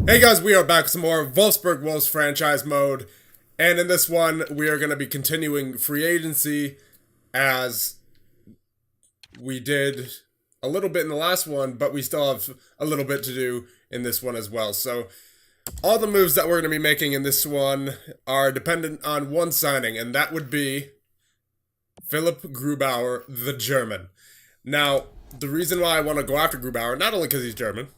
Hey guys, we are back with some more Wolfsburg Wolves franchise mode, and in this one, we are going to be continuing free agency as we did a little bit in the last one, but we still have a little bit to do in this one as well. So, all the moves that we're going to be making in this one are dependent on one signing, and that would be Philipp Grubauer, the German. Now, the reason why I want to go after Grubauer, not only because he's German,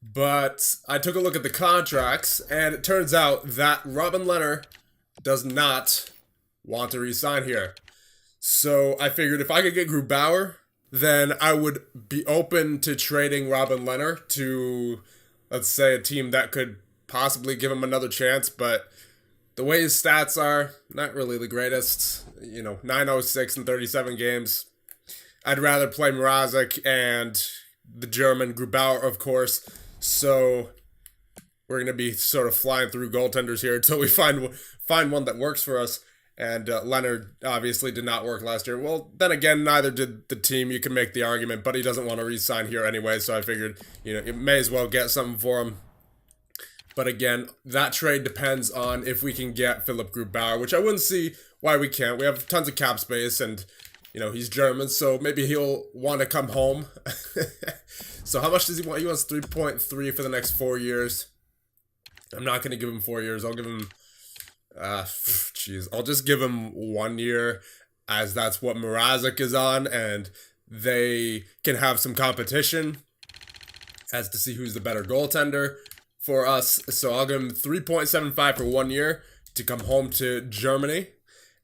but I took a look at the contracts, and it turns out that Robin Lehner does not want to re-sign here. So I figured if I could get Grubauer, then I would be open to trading Robin Lehner to, let's say, a team that could possibly give him another chance, but the way his stats are, not really the greatest. 906 in 37 games. I'd rather play Mrazek and the German Grubauer, of course. So we're going to be sort of flying through goaltenders here until we find one that works for us. And Leonard obviously did not work last year. Well, then again, neither did the team. You can make the argument, but he doesn't want to re-sign here anyway. So I figured, you may as well get something for him. But again, that trade depends on if we can get Philipp Grubauer, which I wouldn't see why we can't. We have tons of cap space, and he's German, so maybe he'll want to come home. So how much does he want? He wants 3.3 for the next 4 years. I'm not going to give him 4 years. I'll give him, I'll just give him 1 year, as that's what Mrazek is on, and they can have some competition as to see who's the better goaltender for us. So I'll give him 3.75 for 1 year to come home to Germany.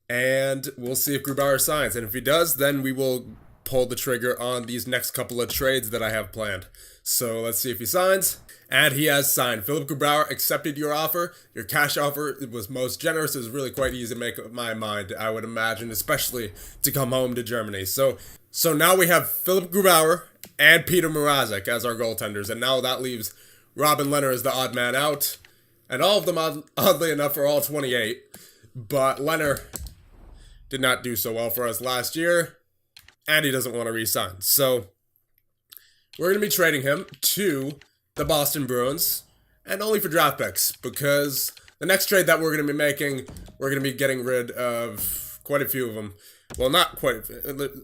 And we'll see if Grubauer signs. And if he does, then we will pull the trigger on these next couple of trades that I have planned. So let's see if he signs. And he has signed. Philipp Grubauer accepted your offer. Your cash offer was most generous. It was really quite easy to make up my mind, I would imagine, especially to come home to Germany. So now we have Philipp Grubauer and Peter Mrazek as our goaltenders. And now that leaves Robin Lehner as the odd man out. And all of them, oddly enough, are all 28. But Lehner did not do so well for us last year, and he doesn't want to re-sign. So we're going to be trading him to the Boston Bruins, and only for draft picks, because the next trade that we're going to be making, we're going to be getting rid of quite a few of them. Well, not quite,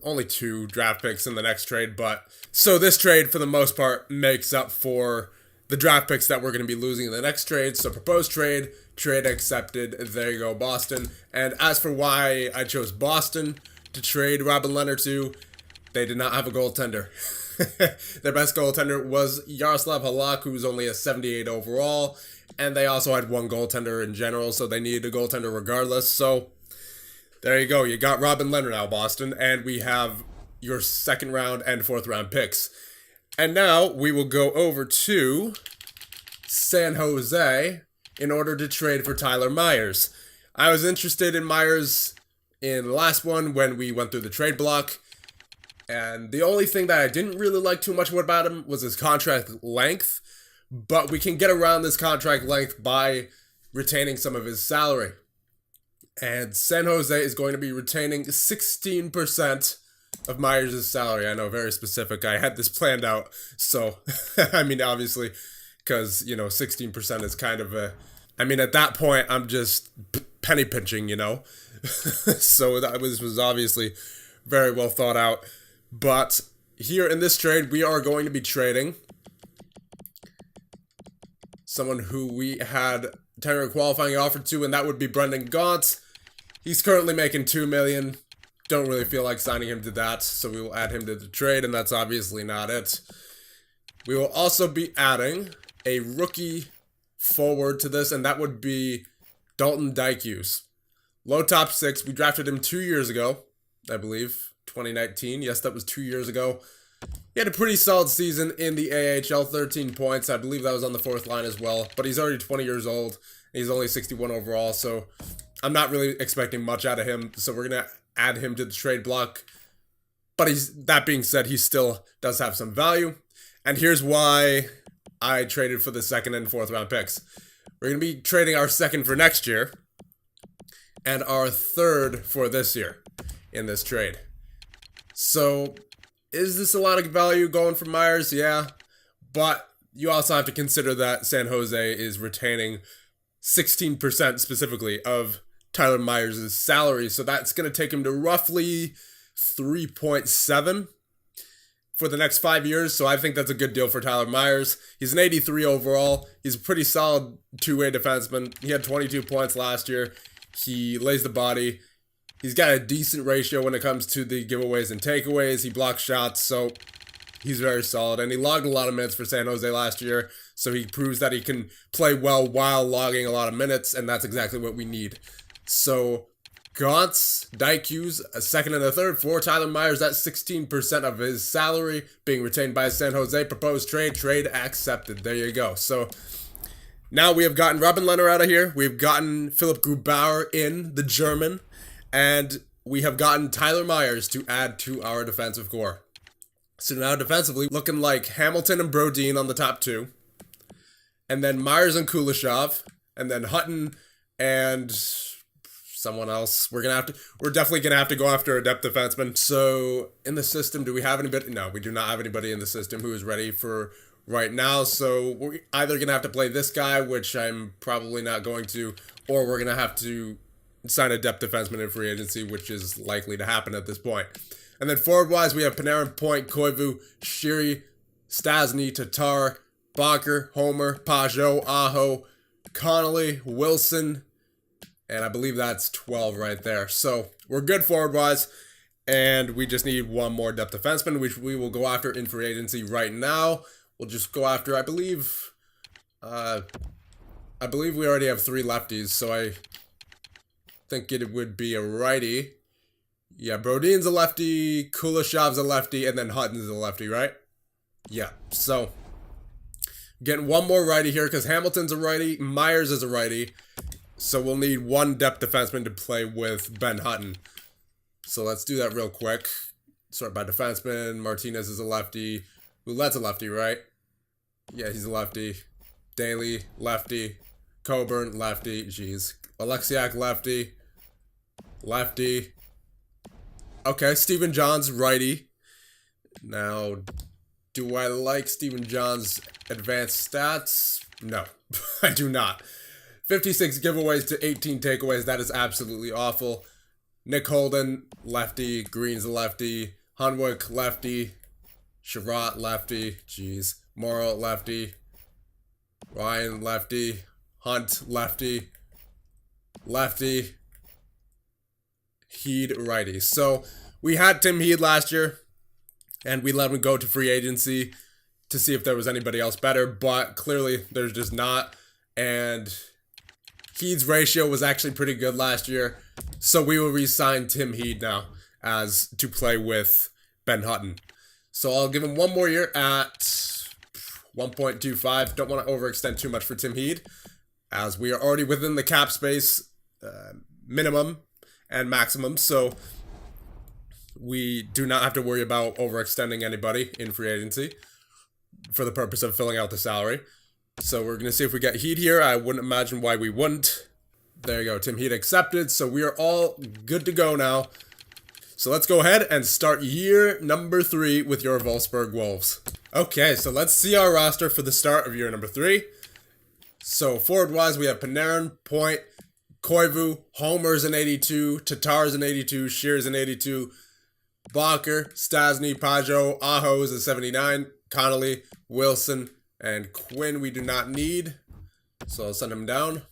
only 2 draft picks in the next trade, but so this trade, for the most part, makes up for the draft picks that we're going to be losing in the next trade. So proposed trade accepted. There you go, Boston. And as for why I chose Boston to trade Robin Lehner to, they did not have a goaltender. Their best goaltender was Yaroslav Halak, who's only a 78 overall. And they also had one goaltender in general, so they needed a goaltender regardless. So there you go. You got Robin Lehner now, Boston. And we have your second round and fourth round picks. And now we will go over to San Jose in order to trade for Tyler Myers. I was interested in Myers in the last one when we went through the trade block. And the only thing that I didn't really like too much about him was his contract length. But we can get around this contract length by retaining some of his salary. And San Jose is going to be retaining 16% of Myers' salary. I know, very specific. I had this planned out. So, obviously, because, 16% is kind of a... at that point, I'm just penny pinching, So this was obviously very well thought out. But here in this trade, we are going to be trading someone who we had tender qualifying offer to, and that would be Brendan Gaunt. He's currently making $2 million. Don't really feel like signing him to that, so we will add him to the trade, and that's obviously not it. We will also be adding a rookie forward to this, and that would be Dalton Dykhuis. Low top 6. We drafted him 2 years ago, I believe, 2019. Yes, that was 2 years ago. He had a pretty solid season in the AHL, 13 points. I believe that was on the 4th line as well, but he's already 20 years old. He's only 61 overall, so I'm not really expecting much out of him, so we're going to add him to the trade block. But that being said, he still does have some value. And here's why I traded for the 2nd and 4th round picks. We're going to be trading our 2nd for next year and our 3rd for this year in this trade. So, is this a lot of value going for Myers? Yeah. But you also have to consider that San Jose is retaining 16% specifically of Tyler Myers' salary. So that's going to take him to roughly 3.7 for the next 5 years. So I think that's a good deal for Tyler Myers. He's an 83 overall. He's a pretty solid two-way defenseman. He had 22 points last year. He lays the body. He's got a decent ratio when it comes to the giveaways and takeaways. He blocks shots, so he's very solid. And he logged a lot of minutes for San Jose last year, so he proves that he can play well while logging a lot of minutes, and that's exactly what we need. So Gauntz, Hughes, a second and a third for Tyler Myers. That's 16% of his salary being retained by San Jose. Proposed trade accepted. There you go. So now we have gotten Robin Lehner out of here. We've gotten Philipp Grubauer in, the German. And we have gotten Tyler Myers to add to our defensive core. So now defensively, looking like Hamilton and Brodin on the top two. And then Myers and Kuleshov. And then Hutton and someone else. We're definitely gonna have to go after a depth defenseman. So in the system, do we have anybody? No, we do not have anybody in the system who is ready for right now. So we're either gonna have to play this guy, which I'm probably not going to, or we're gonna have to sign a depth defenseman in free agency, which is likely to happen at this point. And then forward-wise, we have Panarin, Point, Koivu, Shiri, Stasny, Tatar, Bonker, Homer, Pajot, Aho, Connolly, Wilson, and I believe that's 12 right there. So we're good forward-wise, and we just need one more depth defenseman, which we will go after in free agency right now. We'll just go after, I believe we already have 3 lefties, so I think it would be a righty. Yeah, Brodin's a lefty, Kuleshov's a lefty, and then Hutton's a lefty, right? Yeah, so getting one more righty here because Hamilton's a righty, Myers is a righty. So we'll need one depth defenseman to play with Ben Hutton. So let's do that real quick. Sort by defenseman. Martinez is a lefty. Ouellette's a lefty, right? Yeah, he's a lefty. Daly, lefty. Coburn, lefty. Jeez. Alexiak, lefty. Lefty. Okay, Stephen John's righty. Now, do I like Stephen John's advanced stats? No, I do not. 56 giveaways to 18 takeaways. That is absolutely awful. Nick Holden, lefty. Green's a lefty. Hunwick, lefty. Sherratt, lefty. Jeez. Morrow, lefty. Ryan, lefty. Hunt, lefty. Lefty. Heed, righty. So we had Tim Heed last year, and we let him go to free agency to see if there was anybody else better, but clearly there's just not. And Heed's ratio was actually pretty good last year, so we will re-sign Tim Heed now as to play with Ben Hutton. So I'll give him one more year at 1.25. Don't want to overextend too much for Tim Heed, as we are already within the cap space minimum and maximum, so we do not have to worry about overextending anybody in free agency for the purpose of filling out the salary. So we're going to see if we get Heed here. I wouldn't imagine why we wouldn't. There you go. Tim Heed accepted. So we are all good to go now. So let's go ahead and start year number 3 with your Wolfsburg Wolves. Okay, so let's see our roster for the start of year number 3. So forward-wise, we have Panarin, Point, Koivu, Homer's an 82, Tatar's an 82, Shear's an 82, Bonker, Stasny, Pajot, Aho's a 79, Connolly, Wilson, and Quinn we do not need, so I'll send him down.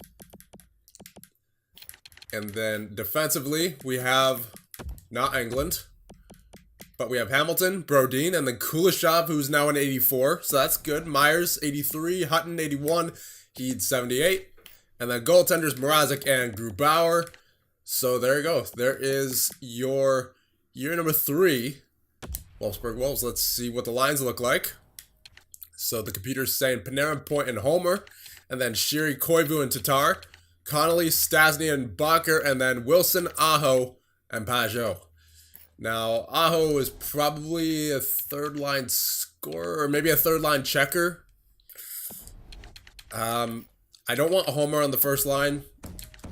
And then defensively, we have not England, but we have Hamilton, Brodin, and then Kuleshov, who's now an 84, so that's good. Myers, 83, Hutton, 81, Heed, 78. And then goaltenders, Mrazek and Grubauer. So there you go. There is your year number 3, Wolfsburg Wolves. Let's see what the lines look like. So the computer's saying Panarin, Point, and Homer. And then Shiri, Koivu, and Tatar. Connolly, Stasny, and Bonker. And then Wilson, Aho, and Pajot. Now, Aho is probably a third-line scorer, or maybe a third-line checker. I don't want a Homer on the first line.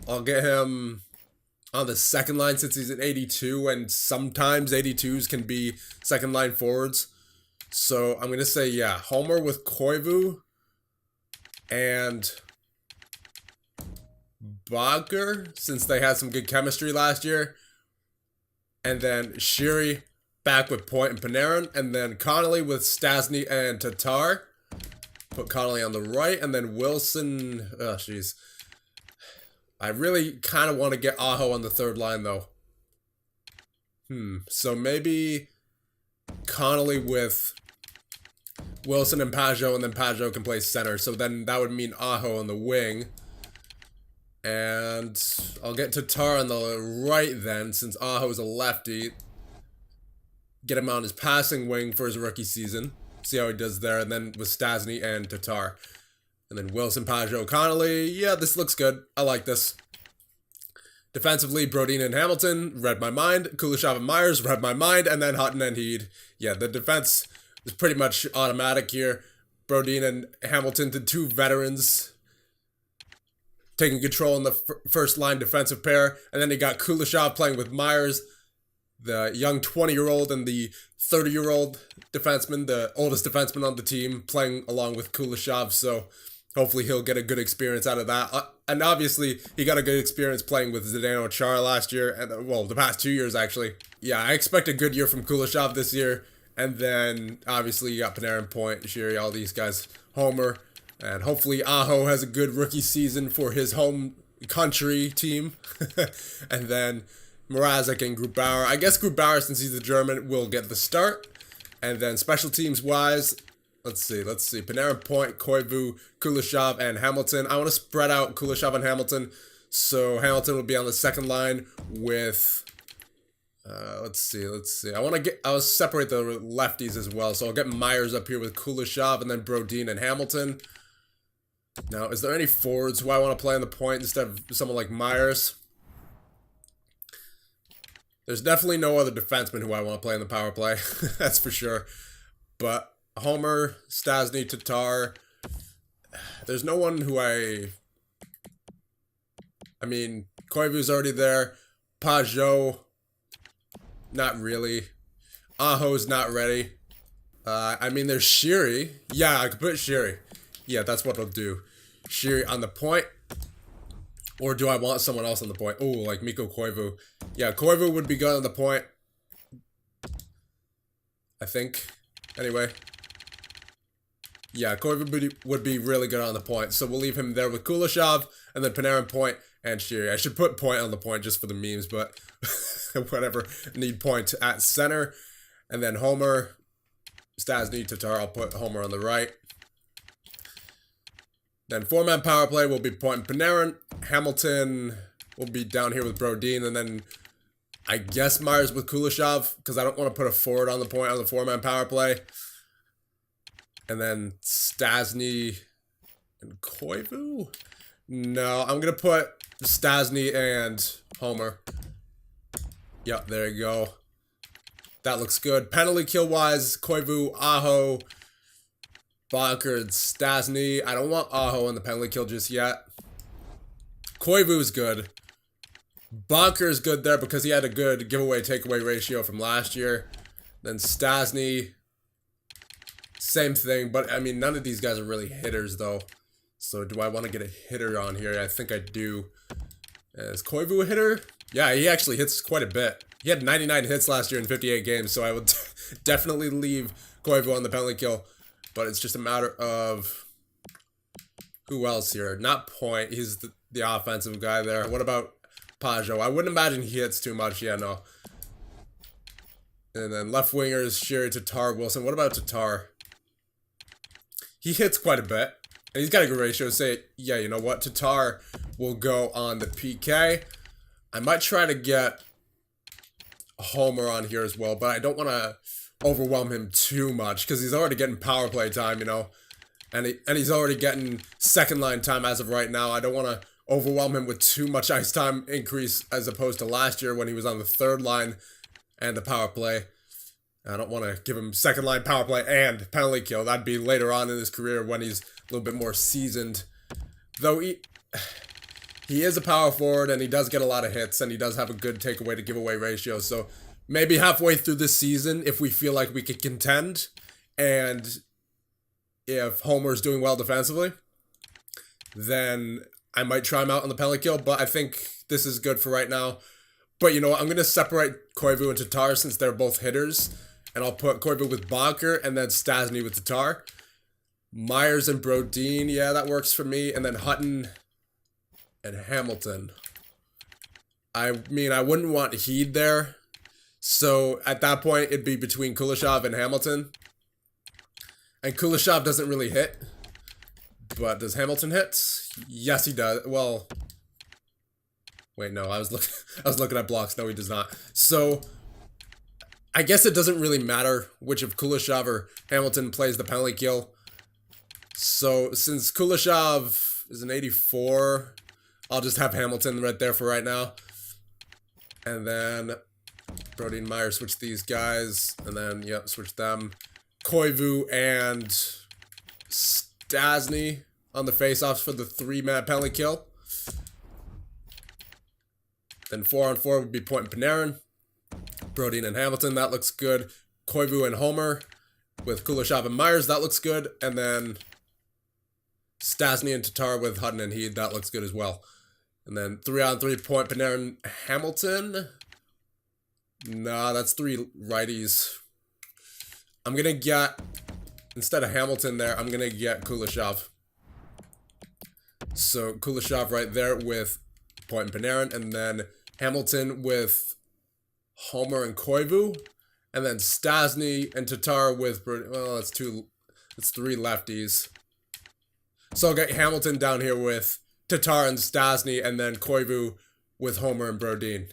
I'll get him on the second line since he's an 82, and sometimes 82s can be second line forwards. So I'm going to say, yeah, Homer with Koivu and Bogger, since they had some good chemistry last year. And then Shiri back with Point and Panarin. And then Connolly with Stasny and Tatar. Put Connolly on the right. And then Wilson. Oh, jeez. I really kind of want to get Aho on the third line, though. So maybe Connolly with Wilson and Pajot, and then Pajot can play center. So then that would mean Aho on the wing. And I'll get Tatar on the right then, since Aho is a lefty. Get him on his passing wing for his rookie season. See how he does there. And then with Stasny and Tatar. And then Wilson, Pajot, Connolly. Yeah, this looks good. I like this. Defensively, Brodin and Hamilton, read my mind. Kuleshov and Myers, read my mind. And then Hutton and Heed. Yeah, the defense is pretty much automatic here. Brodin and Hamilton, the two veterans, taking control in the first line defensive pair. And then you got Kuleshov playing with Myers, the young 20-year-old and the 30-year-old defenseman, the oldest defenseman on the team, playing along with Kuleshov. So hopefully he'll get a good experience out of that. And obviously, he got a good experience playing with Zdeno Chara last year, and well, the past 2 years, actually. Yeah, I expect a good year from Kuleshov this year. And then, obviously, you got Panarin, Point, Shiri, all these guys, Homer. And hopefully Aho has a good rookie season for his home country team. And then Mrazek and Grubauer. I guess Grubauer, since he's a German, will get the start. And then special teams wise, let's see. Panarin, Point, Koivu, Kuleshov, and Hamilton. I want to spread out Kuleshov and Hamilton. So Hamilton will be on the second line with... let's see. I'll separate the lefties as well. So I'll get Myers up here with Kuleshov and then Brodin and Hamilton. Now, is there any forwards who I want to play on the point instead of someone like Myers? There's definitely no other defenseman who I want to play in the power play. That's for sure. But Homer, Stasny, Tatar. There's no one who I mean, Koivu's already there. Pajot. Not really. Aho's not ready. I mean, there's Shiri. Yeah, I could put Shiri. Yeah, that's what I'll do. Shiri on the point. Or do I want someone else on the point? Oh, like Mikko Koivu. Yeah, Koivu would be good on the point. I think. Anyway. Yeah, Koivu would be really good on the point. So we'll leave him there with Kuleshov. And then Panarin, Point, and Shiri. I should put Point on the point just for the memes, but whatever. Need Point at center. And then Homer, Stasny, Tatar. I'll put Homer on the right. Then four-man power play will be Point and Panarin. Hamilton will be down here with Brodin. And then I guess Myers with Kuleshov, because I don't want to put a forward on the point on the four-man power play. And then Stasny and Koivu? No, I'm going to put Stasny and Homer. Yep, there you go. That looks good. Penalty kill-wise, Koivu, Aho, Bonker, and Stasny. I don't want Aho on the penalty kill just yet. Koivu's good. Bonker's good there because he had a good giveaway-takeaway ratio from last year. Then Stasny, same thing. But, I mean, none of these guys are really hitters, though. So, do I want to get a hitter on here? I think I do. Is Koivu a hitter? Yeah, he actually hits quite a bit. He had 99 hits last year in 58 games, so I would definitely leave Koivu on the penalty kill. But it's just a matter of who else here. Not Point. He's the offensive guy there. What about Pajot? I wouldn't imagine he hits too much. Yeah, no. And then left wingers, Shiri, Tatar, Wilson. What about Tatar? He hits quite a bit. And he's got a good ratio. Say, yeah, you know what? Tatar will go on the PK. I might try to get Homer on here as well, but I don't want to overwhelm him too much because he's already getting power play time, you know, and he's already getting second line time as of right now. I don't want to overwhelm him with too much ice time increase as opposed to last year when he was on the third line and the power play. I don't want to give him second line power play and penalty kill. That'd be later on in his career when he's a little bit more seasoned. Though he is a power forward and he does get a lot of hits and he does have a good takeaway to giveaway ratio. So maybe halfway through this season, if we feel like we could contend And if Homer's doing well defensively, then I might try him out on the penalty kill, but I think this is good for right now. But you know what? I'm going to separate Koivu and Tatar since they're both hitters. And I'll put Koivu with Bonker and then Stastny with Tatar. Myers and Brodin, yeah, that works for me. And then Hutton and Hamilton. I mean, I wouldn't want Heed there. So at that point, it'd be between Kuleshov and Hamilton. And Kuleshov doesn't really hit. But does Hamilton hit? Yes, he does. Well, wait, no, I was looking at blocks. No, he does not. So I guess it doesn't really matter which of Kuleshov or Hamilton plays the penalty kill. So since Kuleshov is an 84, I'll just have Hamilton right there for right now. And then Brody and Meyer switch these guys. And then, yep, switch them. Koivu and Stastny on the face-offs for the 3-man penalty kill. Then 4-on-4 would be Point and Panarin. Brody and Hamilton, that looks good. Koivu and Homer with Kuleshov and Myers, that looks good. And then Stastny and Tatar with Hutton and Heed, that looks good as well. And then 3-on-3 Point, Panarin, Hamilton. Nah, that's 3 righties. I'm going to get, instead of Hamilton there, I'm going to get Kuleshov. So Kuleshov right there with Point and Panarin. And then Hamilton with Homer and Koivu. And then Stastny and Tatar with, well, that's 3 lefties. So I'll get Hamilton down here with Tatar and Stastny, and then Koivu with Homer and Brodin.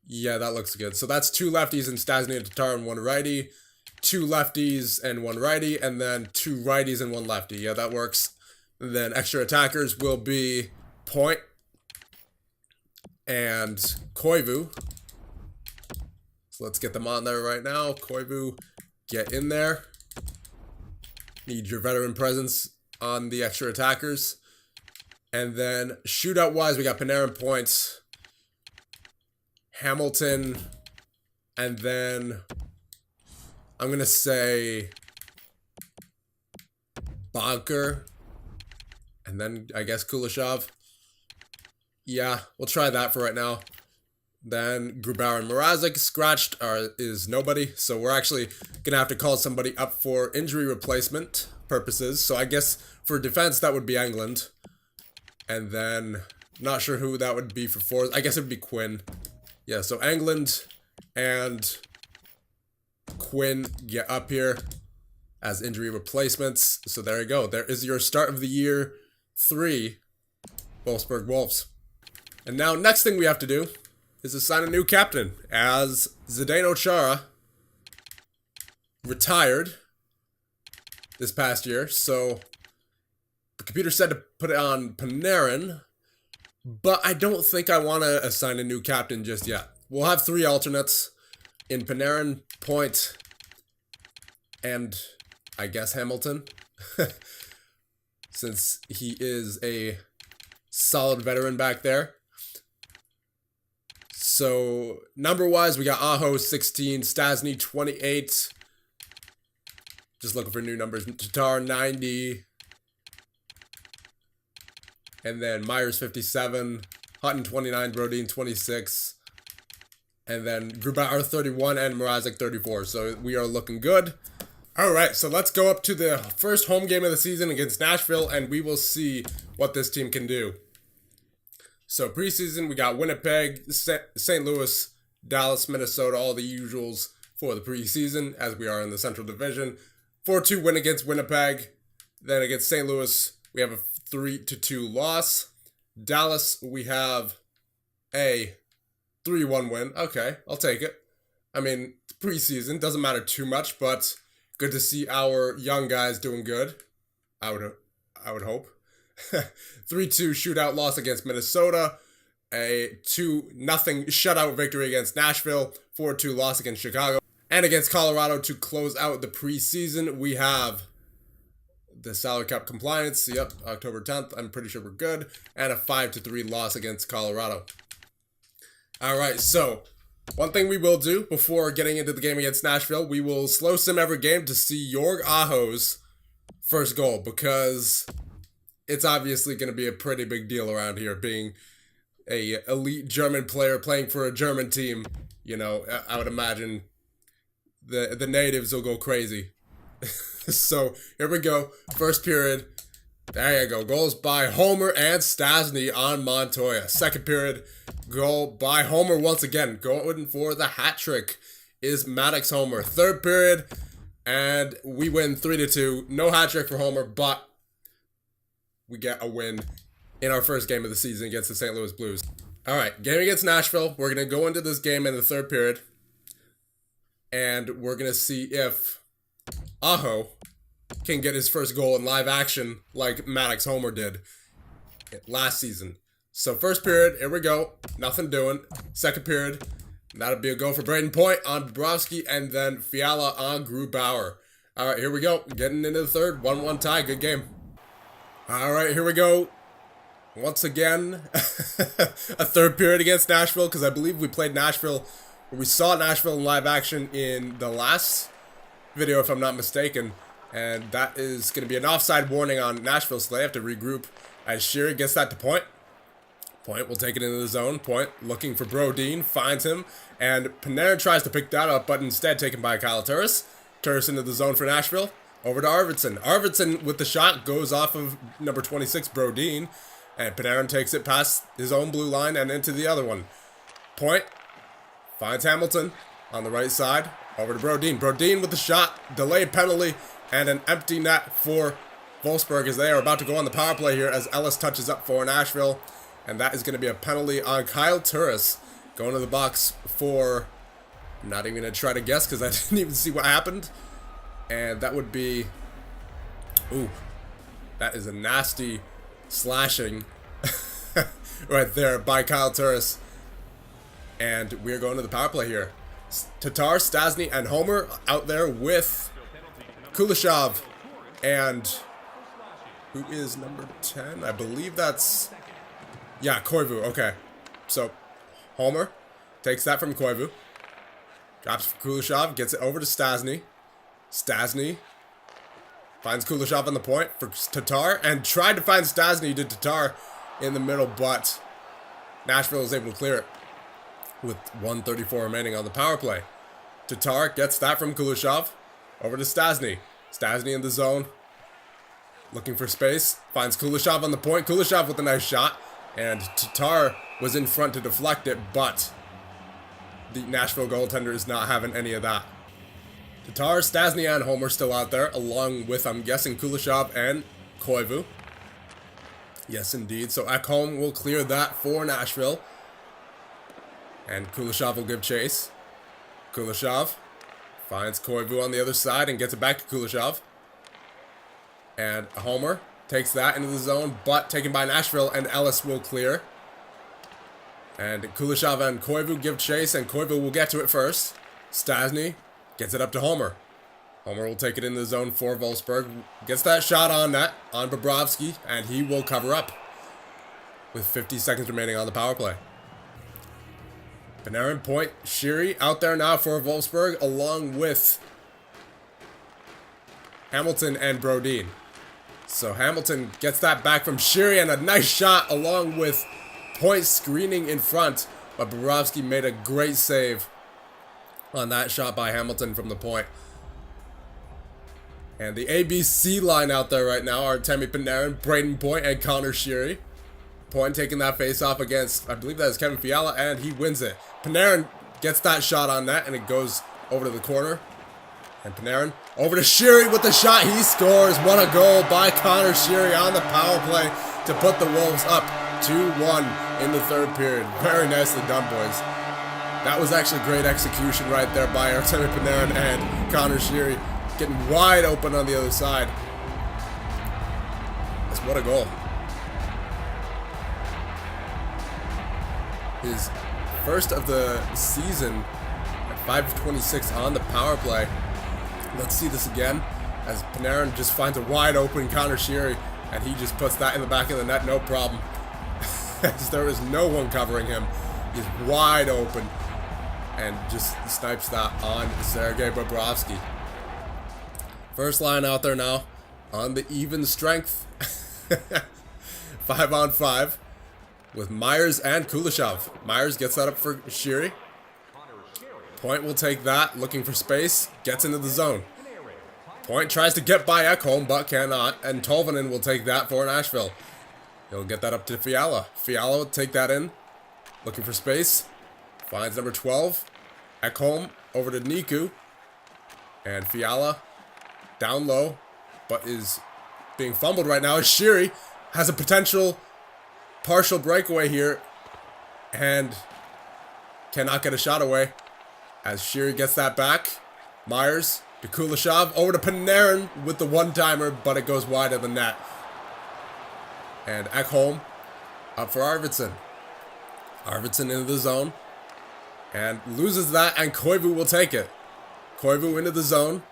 Yeah, that looks good. So that's 2 lefties and Stastny and Tatar and 1 righty. 2 lefties and 1 righty, and then 2 righties and 1 lefty. Yeah, that works. And then extra attackers will be Point and Koivu. So let's get them on there right now. Koivu, get in there. Need your veteran presence on the extra attackers. And then shootout-wise, we got Panarin, Points, Hamilton, and then I'm going to say Bonker, and then I guess Kuleshov. Yeah, we'll try that for right now. Then Grubauer and Mrazek scratched is nobody, so we're actually going to have to call somebody up for injury replacement purposes. So I guess for defense, that would be England. And then, not sure who that would be for fourth. I guess it would be Quinn. Yeah, so England and Quinn get up here as injury replacements. So there you go. There is your start of the year 3 Wolfsburg Wolves. And now, next thing we have to do is assign a new captain, as Zdeno Chara retired this past year. So the computer said to put it on Panarin, but I don't think I want to assign a new captain just yet. We'll have 3 alternates in Panarin, Point, and I guess Hamilton, since he is a solid veteran back there. So, number-wise, we got Aho, 16, Stastny, 28. Just looking for new numbers. Tatar, 90. And then Myers, 57. Hutton, 29. Brodin, 26. And then Grubauer, 31. And Mrazek, 34. So, we are looking good. All right, so let's go up to the first home game of the season against Nashville, and we will see what this team can do. So preseason, we got Winnipeg, St. Louis, Dallas, Minnesota, all the usuals for the preseason, as we are in the Central Division. 4-2 win against Winnipeg. Then against St. Louis, we have a 3-2 loss. Dallas, we have a 3-1 win. Okay, I'll take it. I mean, preseason, doesn't matter too much, but good to see our young guys doing good. I would hope. 3-2 shootout loss against Minnesota, a 2-0 shutout victory against Nashville, 4-2 loss against Chicago, and against Colorado to close out the preseason. We have the salary cap compliance, yep, October 10th, I'm pretty sure we're good, and a 5-3 loss against Colorado. All right, so One thing we will do before getting into the game against Nashville, we will slow sim every game to see Jorg Aho's first goal, because it's obviously going to be a pretty big deal around here, being a elite German player playing for a German team. You know, I would imagine the natives will go crazy. So here we go. First period. There you go. Goals by Homer and Stasny on Montoya. Second period. Goal by Homer once again. Going for the hat trick is Maddox Homer. Third period. And we win 3-2. No hat trick for Homer, but we get a win in our first game of the season against the St. Louis Blues. All right, game against Nashville. We're going to go into this game in the third period. And we're going to see if Aho can get his first goal in live action like Maddox Homer did last season. So first period, here we go. Nothing doing. Second period, that'll be a goal for Braden Point on Bobrovsky, and then Fiala on Grubauer. All right, here we go. Getting into the third. 1-1 tie. Good game. All right, here we go. Once again, a third period against Nashville, because I believe we played Nashville, or we saw Nashville in live action in the last video, if I'm not mistaken. And that is going to be an offside warning on Nashville, so they have to regroup as Sheary gets that to Point. Point will take it into the zone. Point looking for Brodin, finds him, and Panarin tries to pick that up, but instead taken by Kyle Turris. Turris into the zone for Nashville. Over to Arvidsson. Arvidsson with the shot goes off of number 26, Brodin, and Panarin takes it past his own blue line and into the other one. Point finds Hamilton on the right side. Over to Brodin. Brodin with the shot. Delayed penalty. And an empty net for Wolfsburg as they are about to go on the power play here as Ellis touches up for Nashville. And that is going to be a penalty on Kyle Turris going to the box for... I'm not even going to try to guess because I didn't even see what happened. And that would be... Ooh. That is a nasty slashing right there by Kyle Turris. And we're going to the power play here. Tatar, Stasny, and Homer out there with Kuleshov. And who is number 10? I believe that's... Yeah, Koivu. Okay. So, Homer takes that from Koivu. Drops for Kuleshov. Gets it over to Stasny. Stasny finds Kuleshov on the point for Tatar. And tried to find Stasny to Tatar in the middle, but Nashville is able to clear it with 1:34 remaining on the power play. Tatar gets that from Kuleshov. Over to Stasny. Stasny in the zone. Looking for space. Finds Kuleshov on the point. Kuleshov with a nice shot. And Tatar was in front to deflect it, but the Nashville goaltender is not having any of that. Tatar, Stasny, and Homer still out there, along with, I'm guessing, Kuleshov and Koivu. Yes, indeed. So Ekholm will clear that for Nashville. And Kuleshov will give chase. Kuleshov finds Koivu on the other side and gets it back to Kuleshov. And Homer takes that into the zone, but taken by Nashville, and Ellis will clear. And Kuleshov and Koivu give chase, and Koivu will get to it first. Stasny gets it up to Homer. Homer will take it in the zone for Wolfsburg. Gets that shot on net on Bobrovsky, and he will cover up with 50 seconds remaining on the power play. Panarin, Point, Sheary out there now for Wolfsburg, along with Hamilton and Brodin. So Hamilton gets that back from Sheary, and a nice shot along with Point screening in front. But Bobrovsky made a great save on that shot by Hamilton from the point. And the ABC line out there right now are Temi Panarin, Braden Point, and Connor Sheary. Point taking that face off against, I believe that is Kevin Fiala, and he wins it. Panarin gets that shot on net, and it goes over to the corner. And Panarin over to Sheary with the shot. He scores. What a goal by Connor Sheary on the power play to put the Wolves up 2-1 in the third period. Very nicely done, boys. That was actually great execution right there by Artemi Panarin and Connor Sheary, getting wide open on the other side. That's what a goal. His first of the season at 5:26 on the power play. Let's see this again as Panarin just finds a wide open Connor Sheary, and he just puts that in the back of the net, no problem. As there is no one covering him. He's wide open. and just snipes that on Sergei Bobrovsky. First line out there now on the even strength. 5-on-5 with Myers and Kuleshov. Myers gets that up for Sheary. Point will take that, looking for space, gets into the zone. Point tries to get by Ekholm, but cannot, and Tolvanen will take that for Nashville. He'll get that up to Fiala. Fiala will take that in, looking for space. Finds number 12. Ekholm over to Niku. And Fiala down low, but is being fumbled right now. Sheary has a potential partial breakaway here and cannot get a shot away. As Sheary gets that back, Myers to Kuleshov, over to Panarin with the one-timer, but it goes wide of the net. And Ekholm up for Arvidsson. Arvidsson into the zone and loses that, and Koivu will take it. Koivu into the zone.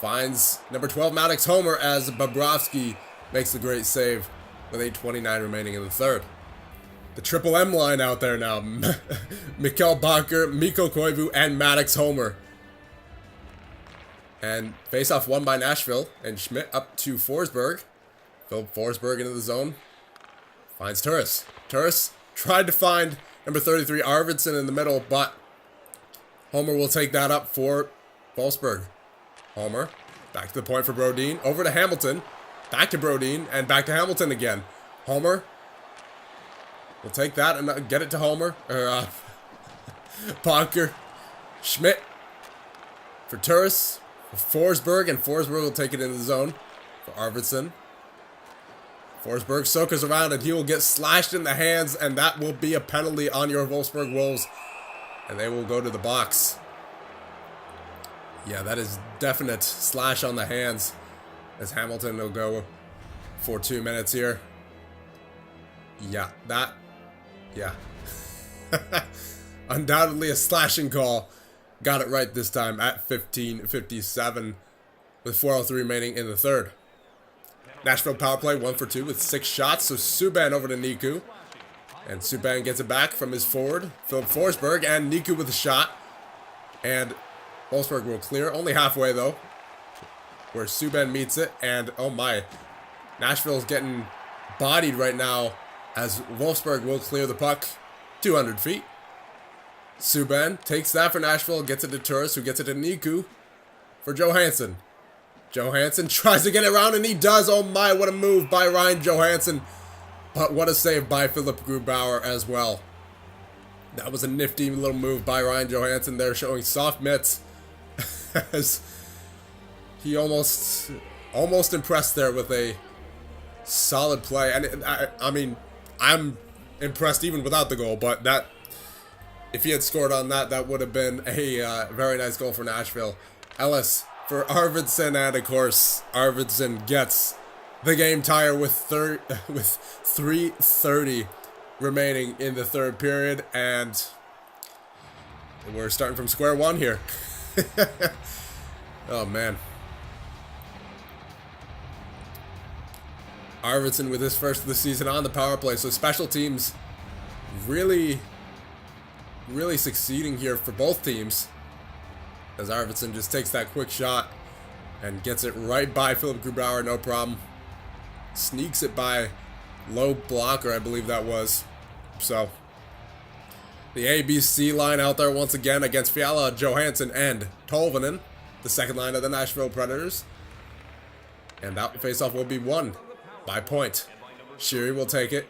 Finds number 12 Maddox Homer as Bobrovsky makes the great save with 8:29 remaining in the third. The Triple M line out there now. Mikkel Bakker, Mikko Koivu, and Maddox Homer. And face-off won by Nashville. And Schmidt up to Forsberg. Philip Forsberg into the zone. Finds Turris. Turris tried to find number 33 Arvidsson in the middle, but Homer will take that up for Forsberg. Homer, back to the point for Brodin, over to Hamilton, back to Brodin, and back to Hamilton again. Homer will take that and get it to Homer, or Bakker. Schmidt for Turris, for Forsberg, and Forsberg will take it into the zone for Arvidsson. Forsberg circles around and he will get slashed in the hands, and that will be a penalty on your Wolfsburg Wolves, and they will go to the box. Yeah, that is definite slash on the hands, as Hamilton will go for 2 minutes here. Yeah. Undoubtedly a slashing call. Got it right this time at 15:57 with 4:03 remaining in the third. Nashville power play 1 for 2 with 6 shots. So Subban over to Niku. And Subban gets it back from his forward, Philip Forsberg, and Niku with a shot. And Wolfsburg will clear, only halfway though, where Subban meets it, and oh my, Nashville's getting bodied right now as Wolfsburg will clear the puck 200 feet. Subban takes that for Nashville, gets it to Turris, who gets it to Niku for Johansson. Johansson tries to get it around, and he does. Oh my, what a move by Ryan Johansson, but what a save by Philip Grubauer as well. That was a nifty little move by Ryan Johansson there, showing soft mitts. As he almost impressed there with a solid play. And I mean, I'm impressed even without the goal, but that, if he had scored on that, that would have been a very nice goal for Nashville. Ellis for Arvidsson, and of course Arvidsson gets the game tire with 3:30 remaining in the third period, and we're starting from square one here. Oh man. Arvidsson with his first of the season on the power play, so special teams really succeeding here for both teams, as Arvidsson just takes that quick shot and gets it right by Philip Grubauer, no problem. Sneaks it by low blocker, I believe that was. So the ABC line out there once again against Fiala, Johansson, and Tolvanen, the second line of the Nashville Predators. And that faceoff will be won by Point. Sheary will take it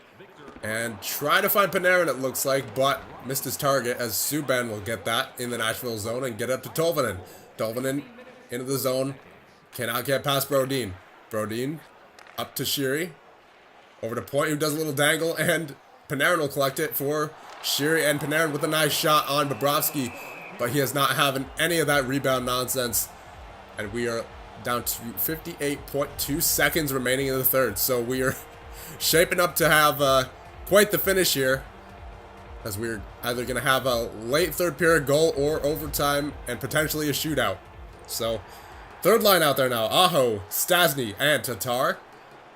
and try to find Panarin, it looks like, but missed his target, as Subban will get that in the Nashville zone and get up to Tolvanen. Tolvanen into the zone, cannot get past Brodin. Brodin up to Sheary, over to Point, who does a little dangle, and Panarin will collect it for Sheary, and Panarin with a nice shot on Bobrovsky, but he is not having any of that rebound nonsense. And we are down to 58.2 seconds remaining in the third. So we are shaping up to have quite the finish here, as we're either going to have a late third period goal or overtime and potentially a shootout. So third line out there now. Aho, Stasny, and Tatar.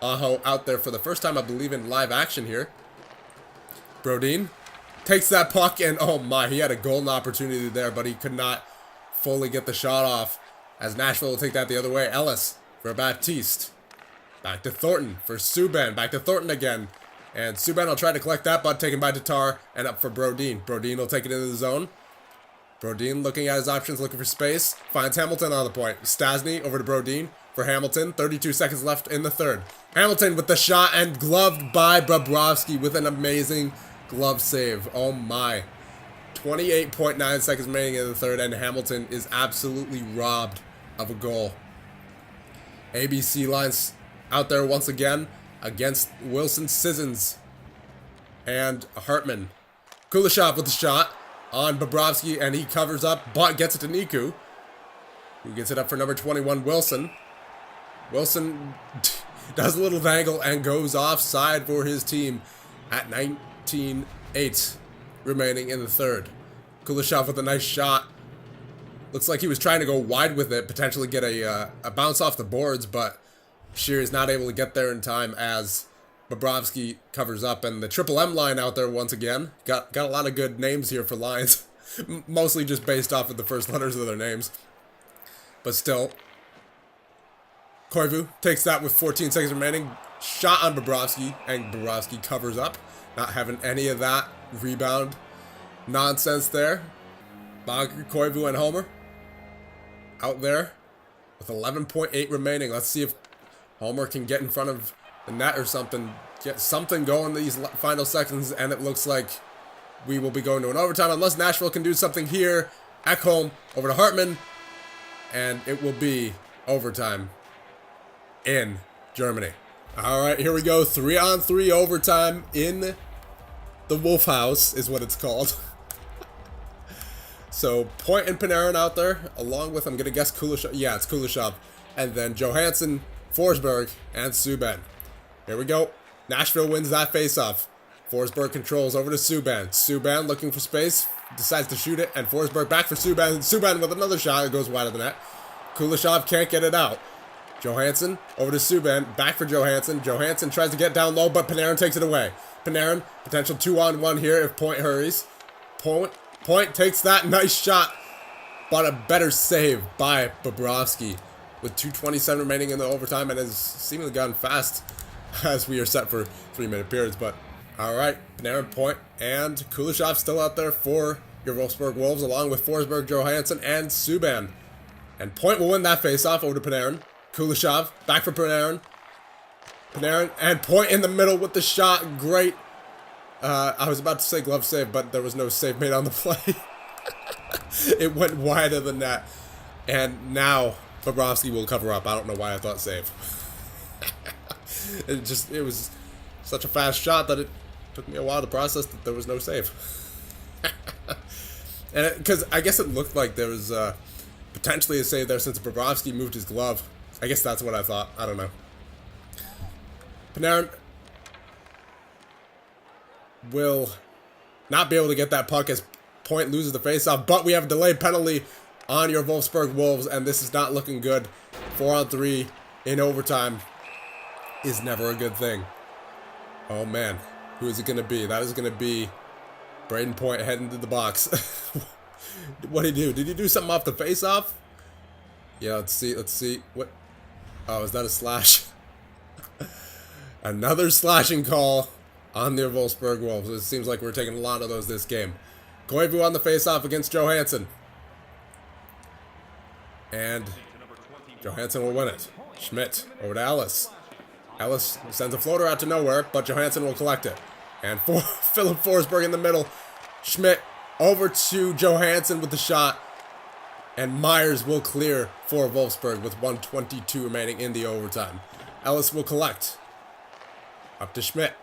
Aho out there for the first time, I believe, in live action here. Brodin takes that puck, and oh my, he had a golden opportunity there, but he could not fully get the shot off, as Nashville will take that the other way. Ellis for Baptiste. Back to Thornton for Subban. Back to Thornton again. And Subban will try to collect that, but taken by Tatar, and up for Brodin. Brodin will take it into the zone. Brodin looking at his options, looking for space. Finds Hamilton on the point. Stasny over to Brodin for Hamilton. 32 seconds left in the third. Hamilton with the shot, and gloved by Bobrovsky with an amazing glove save. Oh my. 28.9 seconds remaining in the third, and Hamilton is absolutely robbed of a goal. ABC lines out there once again against Wilson, Sissons, and Hartman. Kuleshov with the shot on Bobrovsky, and he covers up, but gets it to Niku, who gets it up for number 21, Wilson. Wilson does a little dangle and goes offside for his team at 19-8 remaining in the third. Kuleshov with a nice shot. Looks like he was trying to go wide with it, potentially get a bounce off the boards, but Shear is not able to get there in time as Bobrovsky covers up, and the Triple M line out there once again. Got a lot of good names here for lines, mostly just based off of the first letters of their names. But still, Koivu takes that with 14 seconds remaining. Shot on Bobrovsky, and Bobrovsky covers up, not having any of that rebound nonsense there. Bager, Koivu, and Homer out there with 11.8 remaining. Let's see if Homer can get in front of the net or something, get something going these final seconds, and it looks like we will be going to an overtime unless Nashville can do something here. Ekholm over to Hartman, and it will be overtime in Germany. All right, here we go. 3-on-3 overtime in the Wolf House is what it's called. So Point and Panarin out there, along with, I'm going to guess, Kuleshov. Yeah, it's Kuleshov. And then Johansson, Forsberg, and Subban. Here we go. Nashville wins that faceoff. Forsberg controls over to Subban. Subban looking for space, decides to shoot it, and Forsberg back for Subban. Subban with another shot, it goes wide of the net. Kuleshov can't get it out. Johansson over to Subban, back for Johansson. Johansson tries to get down low, but Panarin takes it away. Panarin, potential 2-on-1 here if Point hurries. Point takes that nice shot, but a better save by Bobrovsky with 2:27 remaining in the overtime, and has seemingly gone fast as we are set for 3-minute periods. But all right, Panarin, Point, and Kuleshov still out there for your Wolfsburg Wolves, along with Forsberg, Johansson, and Subban. And Point will win that faceoff over to Panarin. Kuleshov back for Panarin. Panarin and Point in the middle with the shot. Great. I was about to say glove save, but there was no save made on the play. It went wide of the net. And now Bobrovsky will cover up. I don't know why I thought save. It was such a fast shot that it took me a while to process that there was no save. And because I guess it looked like there was potentially a save there since Bobrovsky moved his glove. I guess that's what I thought. I don't know. Panarin will not be able to get that puck as Point loses the faceoff, but we have a delayed penalty on your Wolfsburg Wolves, and this is not looking good. 4-on-3 in overtime is never a good thing. Oh man, who is it going to be? That is going to be Braden Point heading to the box. What did he do? Did he do something off the faceoff? Yeah, let's see. What? Oh, is that a slash? Another slashing call on the Wolfsburg Wolves. It seems like we're taking a lot of those this game. Koivu on the faceoff against Johansson. And Johansson will win it. Schmidt over to Ellis. Ellis sends a floater out to nowhere, but Johansson will collect it. And for Philip Forsberg in the middle. Schmidt over to Johansson with the shot. And Myers will clear for Wolfsburg with 1:22 remaining in the overtime. Ellis will collect. Up to Schmidt.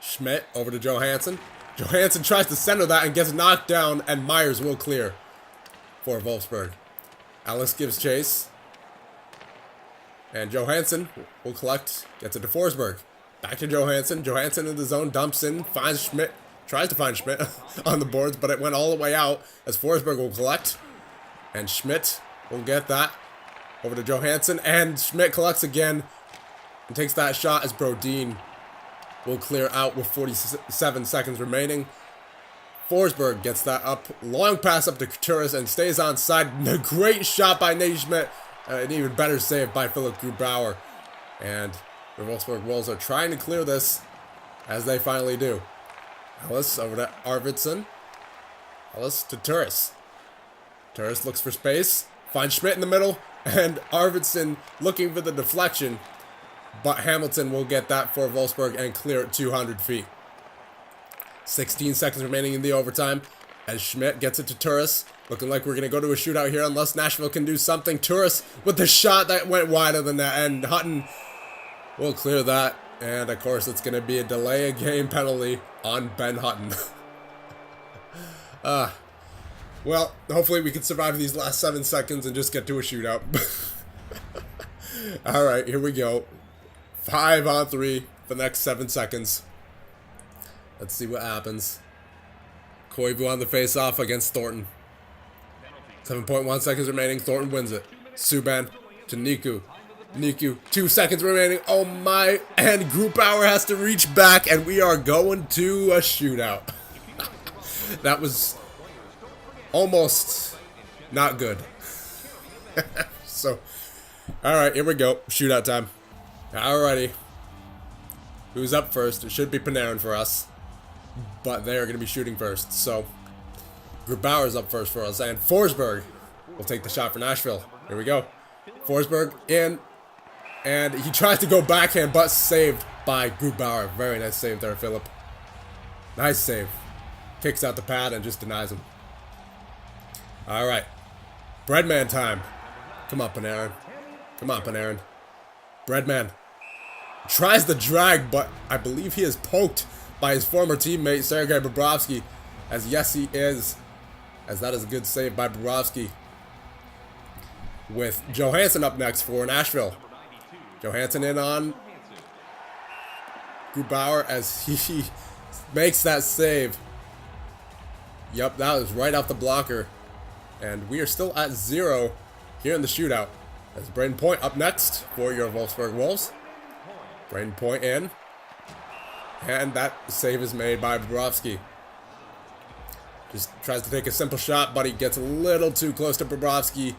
Schmidt over to Johansson. Johansson tries to center that and gets knocked down, and Myers will clear for Wolfsburg. Ellis gives chase. And Johansson will collect, gets it to Forsberg. Back to Johansson. Johansson in the zone, dumps in, finds Schmidt, tries to find Schmidt on the boards, but it went all the way out as Forsberg will collect. And Schmidt will get that over to Johansson, and Schmidt collects again and takes that shot as Brodin will clear out with 47 seconds remaining. Forsberg gets that up, long pass up to Couturis and stays on side. A great shot by Naismith. An even better save by Philip Grubauer. And the Wolfsburg Wolves are trying to clear this, as they finally do. Ellis over to Arvidsson. Ellis to Turris. Turris looks for space, finds Schmidt in the middle, and Arvidsson looking for the deflection. But Hamilton will get that for Wolfsburg and clear it 200 feet. 16 seconds remaining in the overtime as Schmidt gets it to Turris. Looking like we're going to go to a shootout here unless Nashville can do something. Turris with the shot that went wider than that, and Hutton will clear that. And of course it's going to be a delay of game penalty on Ben Hutton. Well, hopefully we can survive these last 7 seconds and just get to a shootout. Alright, here we go. 5-on-3 for the next 7 seconds. Let's see what happens. Koivu on the face-off against Thornton. 7.1 seconds remaining. Thornton wins it. Subban to Niku. Niku, 2 seconds remaining. Oh my. And Grubauer has to reach back, and we are going to a shootout. That was almost not good. So, alright, here we go. Shootout time. Alrighty. Who's up first? It should be Panarin for us. But they are going to be shooting first. So, Grubauer's up first for us. And Forsberg will take the shot for Nashville. Here we go. Forsberg in. And he tries to go backhand, but saved by Grubauer. Very nice save there, Philip. Nice save. Kicks out the pad and just denies him. Alright. Breadman time. Come on, Panarin. Come on, Panarin. Breadman. Tries the drag, but I believe he is poked by his former teammate, Sergei Bobrovsky. As yes, he is. As that is a good save by Bobrovsky. With Johansson up next for Nashville. Johansson in on Grubauer as he makes that save. Yep, that was right off the blocker. And we are still at 0 here in the shootout. As Braden Point up next for your Wolfsburg Wolves. Braden Point in. And that save is made by Bobrovsky. Just tries to take a simple shot, but he gets a little too close to Bobrovsky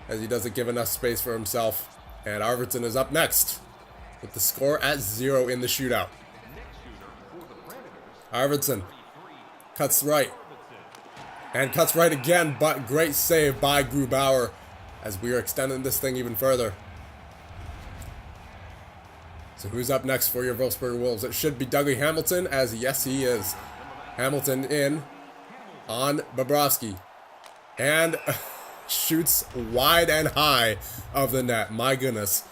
as he doesn't give enough space for himself. And Arvidsson is up next with the score at 0 in the shootout. Arvidsson cuts right. And cuts right again, but great save by Grubauer as we are extending this thing even further. So who's up next for your Wolfsburg Wolves? It should be Dougie Hamilton, as yes he is. Hamilton in on Bobrovsky. And shoots wide and high of the net. My goodness.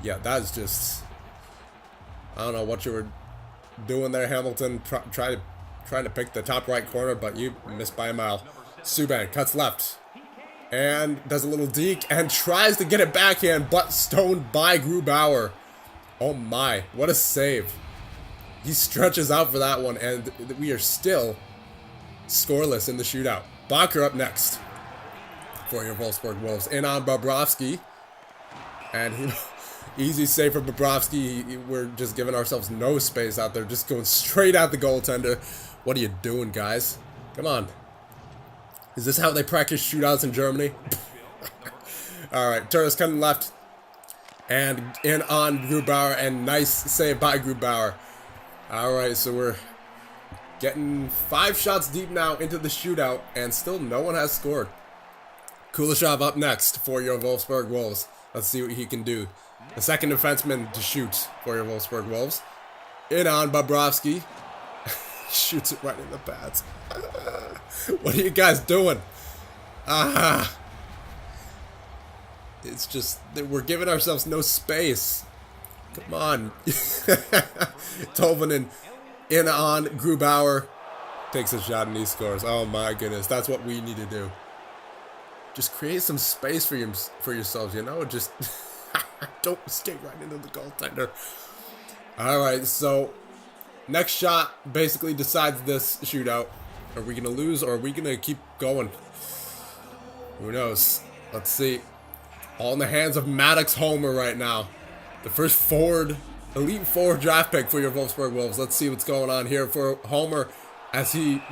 Yeah, that is just... I don't know what you were doing there, Hamilton. Trying to pick the top right corner, but you missed by a mile. Subban cuts left. And does a little deke and tries to get it backhand, but stoned by Grubauer. Oh my, what a save. He stretches out for that one, and we are still scoreless in the shootout. Bacher up next for your Wolfsburg Wolves. In on Bobrovsky. And easy save for Bobrovsky. We're just giving ourselves no space out there. Just going straight at the goaltender. What are you doing, guys? Come on. Is this how they practice shootouts in Germany? Alright, Turris coming left. And in on Grubauer, and nice save by Grubauer. Alright, so we're getting 5 shots deep now into the shootout, and still no one has scored. Kuleshov up next for your Wolfsburg Wolves. Let's see what he can do. The second defenseman to shoot for your Wolfsburg Wolves. In on Bobrovsky. Shoots it right in the pads. What are you guys doing? It's just that we're giving ourselves no space. Come on. Tolvanen in on Grubauer. Takes a shot and he scores. Oh my goodness. That's what we need to do. Just create some space for yourselves, you know? Just don't skate right into the goaltender. Alright, so next shot basically decides this shootout. Are we going to lose or are we going to keep going? Who knows? Let's see. All in the hands of Maddox Homer right now. The first forward, elite forward draft pick for your Wolfsburg Wolves. Let's see what's going on here for Homer as he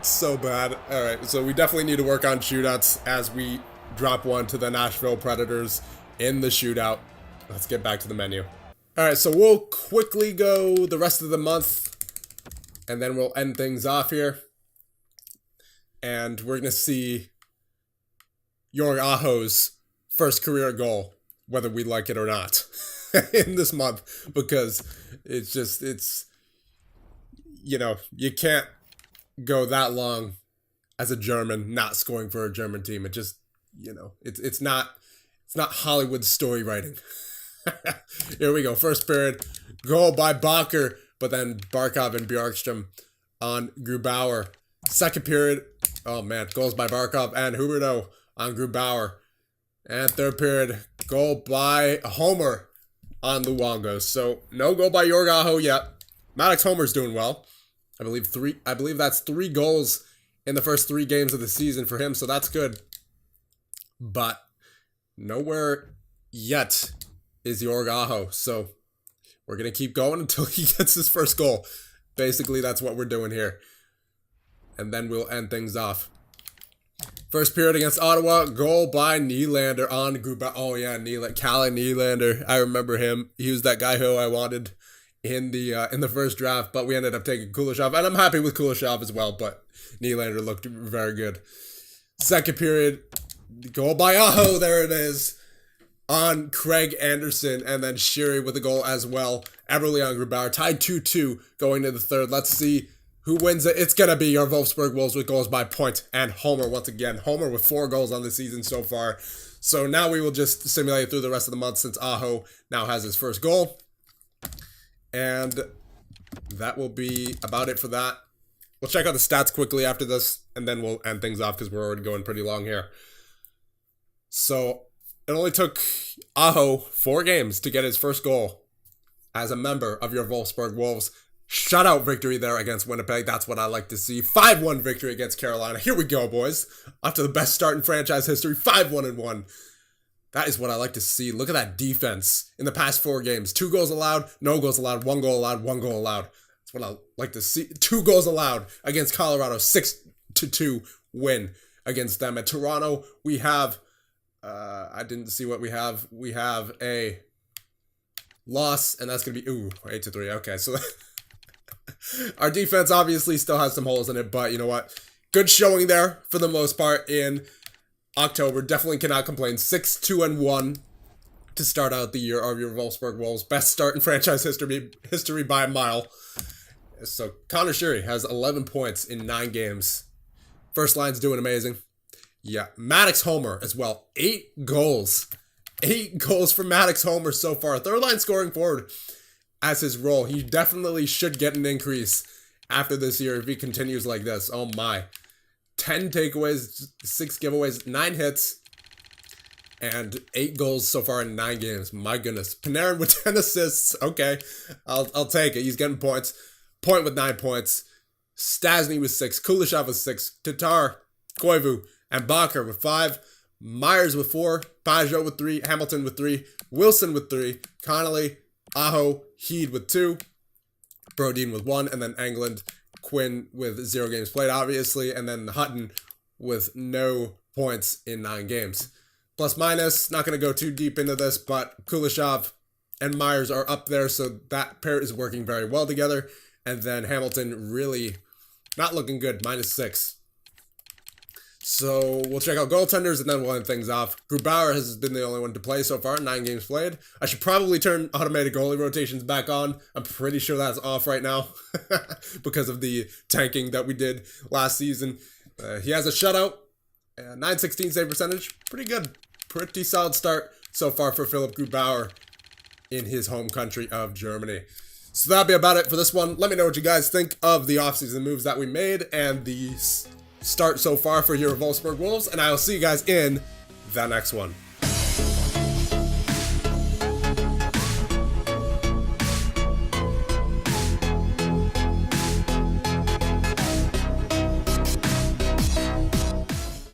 So bad. All right, so we definitely need to work on shootouts as we drop one to the Nashville Predators in the shootout. Let's get back to the menu. All right, so we'll quickly go the rest of the month, and then we'll end things off here. And we're going to see Jorg Aho's first career goal, whether we like it or not, in this month, because it's, you know, you can't go that long as a German not scoring for a German team. It just, you know, it's not Hollywood story writing. Here we go. First period, goal by Bakker, but then Barkov and Bjorkström on Grubauer. Second period, oh man, goals by Barkov and Huberdeau on Grubauer. And third period, goal by Homer on Luongo. So no goal by Jorg Aho yet. Maddox Homer's doing well. I believe that's 3 goals in the first 3 games of the season for him, so that's good. But nowhere yet is Jorg Aho. So we're going to keep going until he gets his first goal. Basically, that's what we're doing here. And then we'll end things off. First period against Ottawa, goal by Nylander on Grubauer. Oh yeah, Kalle Nylander. I remember him. He was that guy who I wanted in the first draft, but we ended up taking Kuleshov, and I'm happy with Kuleshov as well, but Nylander looked very good. Second period, goal by Aho, there it is, on Craig Anderson, and then Sheary with a goal as well. Eberle on Grubauer, tied 2-2 going to the third. Let's see who wins it. It's going to be your Wolfsburg Wolves with goals by Point and Homer once again. Homer with 4 goals on the season so far. So now we will just simulate through the rest of the month since Aho now has his first goal. And that will be about it for that. We'll check out the stats quickly after this, and then we'll end things off because we're already going pretty long here. So it only took Aho 4 games to get his first goal as a member of your Wolfsburg Wolves. Shutout victory there against Winnipeg. That's what I like to see. 5-1 victory against Carolina. Here we go, boys. Off to the best start in franchise history. 5-1-1. That is what I like to see. Look at that defense in the past 4 games. 2 goals allowed, no goals allowed, 1 goal allowed, 1 goal allowed. That's what I like to see. 2 goals allowed against Colorado. 6-2 win against them. At Toronto, we have, I didn't see what we have. We have a loss, and that's going to be, 8-3. Okay, so our defense obviously still has some holes in it, but you know what? Good showing there for the most part in October. Definitely cannot complain. 6-2-1 to start out the year of your Wolfsburg Wolves. Best start in franchise history by a mile. So Connor Sheary has 11 points in 9 games. First line's doing amazing. Yeah, Maddox Homer as well. 8 goals. 8 goals for Maddox Homer so far. Third line scoring forward as his role. He definitely should get an increase after this year if he continues like this. Oh my. 10 takeaways, 6 giveaways, 9 hits, and 8 goals so far in 9 games. My goodness. Panarin with 10 assists. Okay, I'll take it. He's getting points. Point with 9 points. Stasny with 6. Kuleshov with 6. Tatar, Koivu, and Bakker with 5. Myers with 4. Pajot with 3. Hamilton with 3. Wilson with 3. Connolly, Aho, Heed with 2. Brodin with 1. And then Englund, Quinn with 0 games played, obviously. And then Hutton with no points in 9 games. Plus minus, not going to go too deep into this, but Kuleshov and Myers are up there, so that pair is working very well together. And then Hamilton really not looking good, -6. So we'll check out goaltenders and then we'll end things off. Grubauer has been the only one to play so far, 9 games played. I should probably turn automated goalie rotations back on. I'm pretty sure that's off right now because of the tanking that we did last season. He has a shutout, .916 save percentage. Pretty good. Pretty solid start so far for Philipp Grubauer in his home country of Germany. So that'll be about it for this one. Let me know what you guys think of the offseason moves that we made and the start so far for your Wolfsburg Wolves, and I will see you guys in the next one.